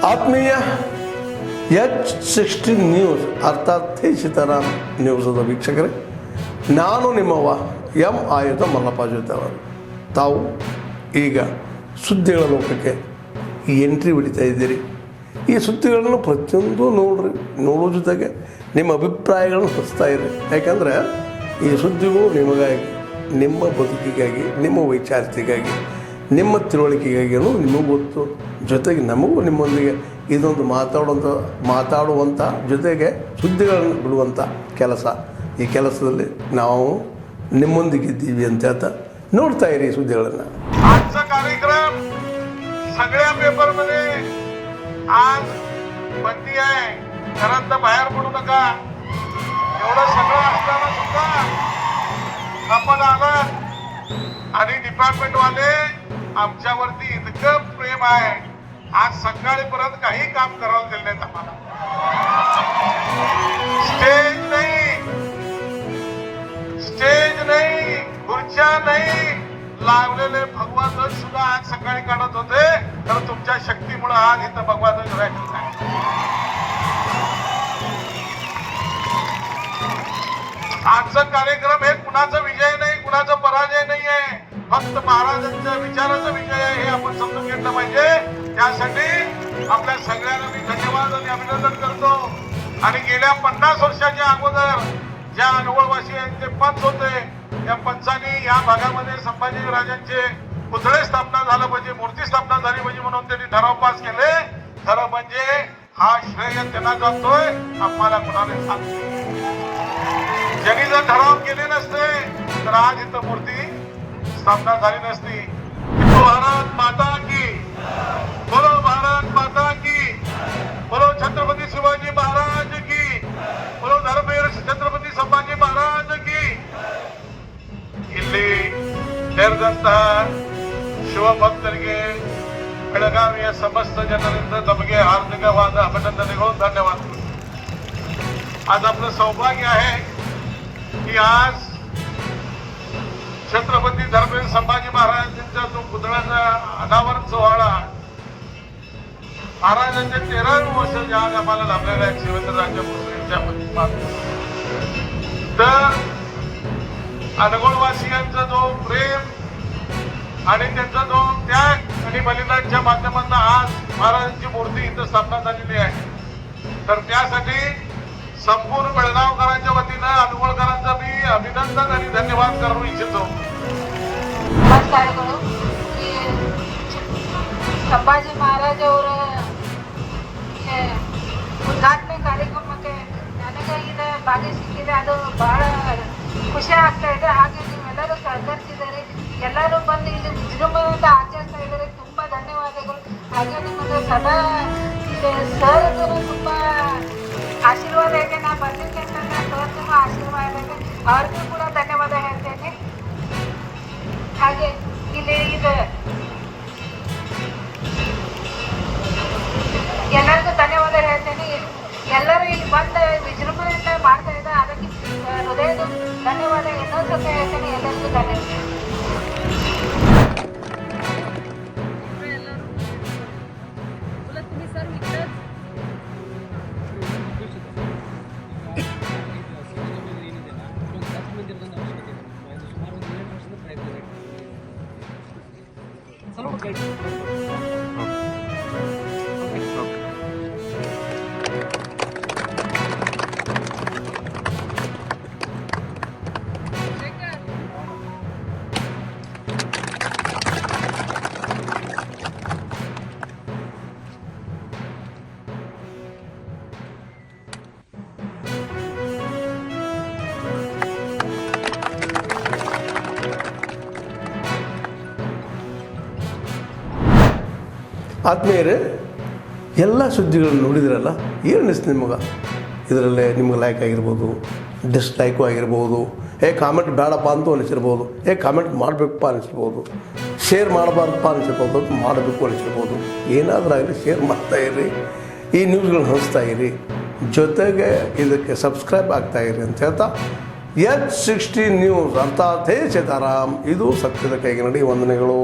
ಆತ್ಮೀಯ H16 news ಅರ್ಥಾತ್ ಸೀತಾರಾಮ್ ನ್ಯೂಸದ ವೀಕ್ಷಕರೇ, ನಾನು ನಿಮ್ಮವ ಎಂ ಆಯುಧ ಮಲ್ಲಪ್ಪ ಜೊತೆವರು. ತಾವು ಈಗ ಸುದ್ದಿಗಳ ಲೋಕಕ್ಕೆ ಎಂಟ್ರಿ ಹೊಡಿತಾ ಇದ್ದೀರಿ. ಈ ಸುದ್ದಿಗಳನ್ನು ಪ್ರತಿಯೊಂದು ನೋಡೋ ಜೊತೆಗೆ ನಿಮ್ಮ ಅಭಿಪ್ರಾಯಗಳನ್ನು ಹೊಸ್ತಾ ಇರಿ. ಯಾಕಂದರೆ ಈ ಸುದ್ದಿಗಳು ನಿಮಗಾಗಿ, ನಿಮ್ಮ ಬದುಕಿಗಾಗಿ, ನಿಮ್ಮ ವೈಚಾರಿಕೆಗಾಗಿ, ನಿಮ್ಮ ತಿಳುವಳಿಕೆಗಾಗಿಯೂ ನಿಮಗೂ ಗೊತ್ತು. ಜೊತೆಗೆ ನಮಗೂ ನಿಮ್ಮೊಂದಿಗೆ ಇದೊಂದು ಮಾತಾಡುವಂಥ ಜೊತೆಗೆ ಸುದ್ದಿಗಳನ್ನು ಬಿಡುವಂಥ ಕೆಲಸ. ಈ ಕೆಲಸದಲ್ಲಿ ನಾವು ನಿಮ್ಮೊಂದಿಗಿದ್ದೀವಿ ಅಂತ ಹೇಳ್ತಾ ನೋಡ್ತಾ ಇರಿ सुद्दीಗಳನ್ನು. आजचा कार्यक्रम सगळ्या पेपरमध्ये आज बंदी आहे. घरात बाहेर पडू नका. एवढं सगळं असताना सुद्धा आपण आलात आणि डिपार्टमेंटवाले आमच्यावरती इतकं प्रेम आहे. आज सकाळीपर्यंत काही काम करायला दिलं नाहीत आम्हाला. स्टेज नाही, खुर्च्या नाही, लावलेले भगवा ध्वज सुद्धा आज सकाळी काढत होते. तर तुमच्या शक्तीमुळे आज इथं भगवा ध्वज राहिलेला आहे. आजचा कार्यक्रम हे कुणाचा विजय नाही, कुणाचा पराजय नाही आहे. फक्त महाराजांच्या विचाराचा विजय आहे हे आपण समजून घेतलं पाहिजे. त्यासाठी आपल्या सगळ्यांना मी धन्यवाद आणि अभिनंदन करतो. आणि गेल्या 50 वर्षाच्या अगोदर ज्या अनवळवासियांचे पंच होते त्या पंचांनी या भागामध्ये संभाजी राजांचे पुतळे स्थापना झालं पाहिजे, मूर्ती स्थापना झाली पाहिजे म्हणून त्यांनी ठराव पास केले. खरं म्हणजे हा श्रेय त्यांना जातोय, आम्हाला कुणाला सांगतो. ज्यांनी जर ठराव केले नसते तर आज इथं मूर्ती स्थापना झाली नसती. भारत माता की बोलो, भारत माता की बोलो, छत्रपती शिवाजी महाराज की बोलो, धर्मवीर छत्रपती संभाजी महाराज की. ಇಲ್ಲಿ ಸೇರಿದಂತ ಶಿವಭಕ್ತರಿಗೆ ಬೆಳಗಾವಿಯ ಸಮಸ್ತ ಜನರಿಂದ ತಮಗೆ ಹಾರ್ದಿಕವಾದ ಅಭಿನಂದನೆಗಳು, ಧನ್ಯವಾದಗಳು. आज आपलं सौभाग्य आहे की आज छत्रपती धर्मवीर संभाजी महाराजांचा जो पुतळ्याचा अनावरण सोहळा महाराजांच्या 13 वर्ष आज आम्हाला लाभलेला आहे शिवेंद्रराजे भोसलेंच्या माध्यमातून. तर अनगोळवासियांचा जो प्रेम आणि त्यांचा जो त्याग आणि बलिदानाच्या माध्यमातून आज महाराजांची मूर्ती इथं स्थापना झालेली आहे. तर त्यासाठी संपूर्ण बेळगावकरांच्या वतीनं अनगोळकरांचा मी अभिनंदन आणि धन्यवाद करू इच्छितो. ಸಂಭಾಜಿ ಮಹಾರಾಜ್ ಅವರ ಉದ್ಘಾಟನೆ ಕಾರ್ಯಕ್ರಮಕ್ಕೆ ನನಗೆ ಇದು ಭಾಗ್ಯ ಸಿಕ್ಕಿದೆ. ಅದು ಬಹಳ ಖುಷಿ ಆಗ್ತಾ ಇದೆ. ಹಾಗೆ ನೀವೆಲ್ಲರೂ ಸಹಕರಿಸಿದ್ದಾರೆ, ಎಲ್ಲರೂ ಬಂದು ಇಲ್ಲಿ ವಿಜೃಂಭಣೆಯಿಂದ ಆಚರಿಸ್ತಾ ಇದ್ದಾರೆ. ತುಂಬ ಧನ್ಯವಾದಗಳು. ಹಾಗೆ ನಿಮಗೆ ಸದಾ ಸರ್ ತುಂಬ ಆಶೀರ್ವಾದ ಇದೆ. ನಾ ಬರ್ಲಿಕ್ಕೆ ಸರ್ ತುಂಬ ಆಶೀರ್ವಾದ ಇದೆ. ಅವ್ರಿಗೂ ಕೂಡ ಧನ್ಯವಾದ ಹೇಳ್ತೇನೆ. ಹಾಗೆ ಇಲ್ಲಿ ಇದು ಎಲ್ಲರಿಗೂ ಧನ್ಯವಾದ ಹೇಳ್ತೇನೆ. ಎಲ್ಲರೂ ಇಲ್ಲಿ ಬಂದು ವಿಜೃಂಭಣೆಯಿಂದ ಮಾಡ್ತಾ ಇದ್ದಾರೆ. ಅದಕ್ಕೆ ಹೃದಯದ ಧನ್ಯವಾದ ಇನ್ನೊಂದ್ಸತಿ ಹೇಳ್ತೇನೆ. ಎಲ್ಲರಿಗೂ ಧನ್ಯವಾದ. ಆತ್ಮೀಯರೇ, ಎಲ್ಲ ಸುದ್ದಿಗಳನ್ನು ನೋಡಿದ್ರಲ್ಲ, ಏನು ಅನಿಸ್ತು ನಿಮಗೆ? ಇದರಲ್ಲೇ ನಿಮ್ಗೆ ಲೈಕ್ ಆಗಿರ್ಬೋದು, ಡಿಸ್ಲೈಕು ಆಗಿರ್ಬೋದು, ಕಾಮೆಂಟ್ ಬೇಡಪ್ಪ ಅಂತೂ ಅನಿಸಿರ್ಬೋದು, ಕಾಮೆಂಟ್ ಮಾಡಬೇಕಪ್ಪ ಅನಿಸಿರ್ಬೋದು, ಶೇರ್ ಮಾಡಬಾರ್ದಪ್ಪ ಅನಿಸಿರ್ಬೋದು, ಮಾಡಬೇಕು ಅನಿಸಿರ್ಬೋದು. ಏನಾದರೂ ಆಗಲಿ ಶೇರ್ ಮಾಡ್ತಾಯಿರಿ, ಈ ನ್ಯೂಸ್ಗಳನ್ನ ಹಂಚ್ತಾ ಇರಿ, ಜೊತೆಗೆ ಇದಕ್ಕೆ ಸಬ್ಸ್ಕ್ರೈಬ್ ಆಗ್ತಾಯಿರಿ ಅಂತ ಹೇಳ್ತಾ H16 ನ್ಯೂಸ್ ಅರ್ಥಾತ್ ಸೀತಾರಾಮ್, ಇದು ಸತ್ಯದ ಕೈಗೆ ನಡಿ. ವಂದನೆಗಳು.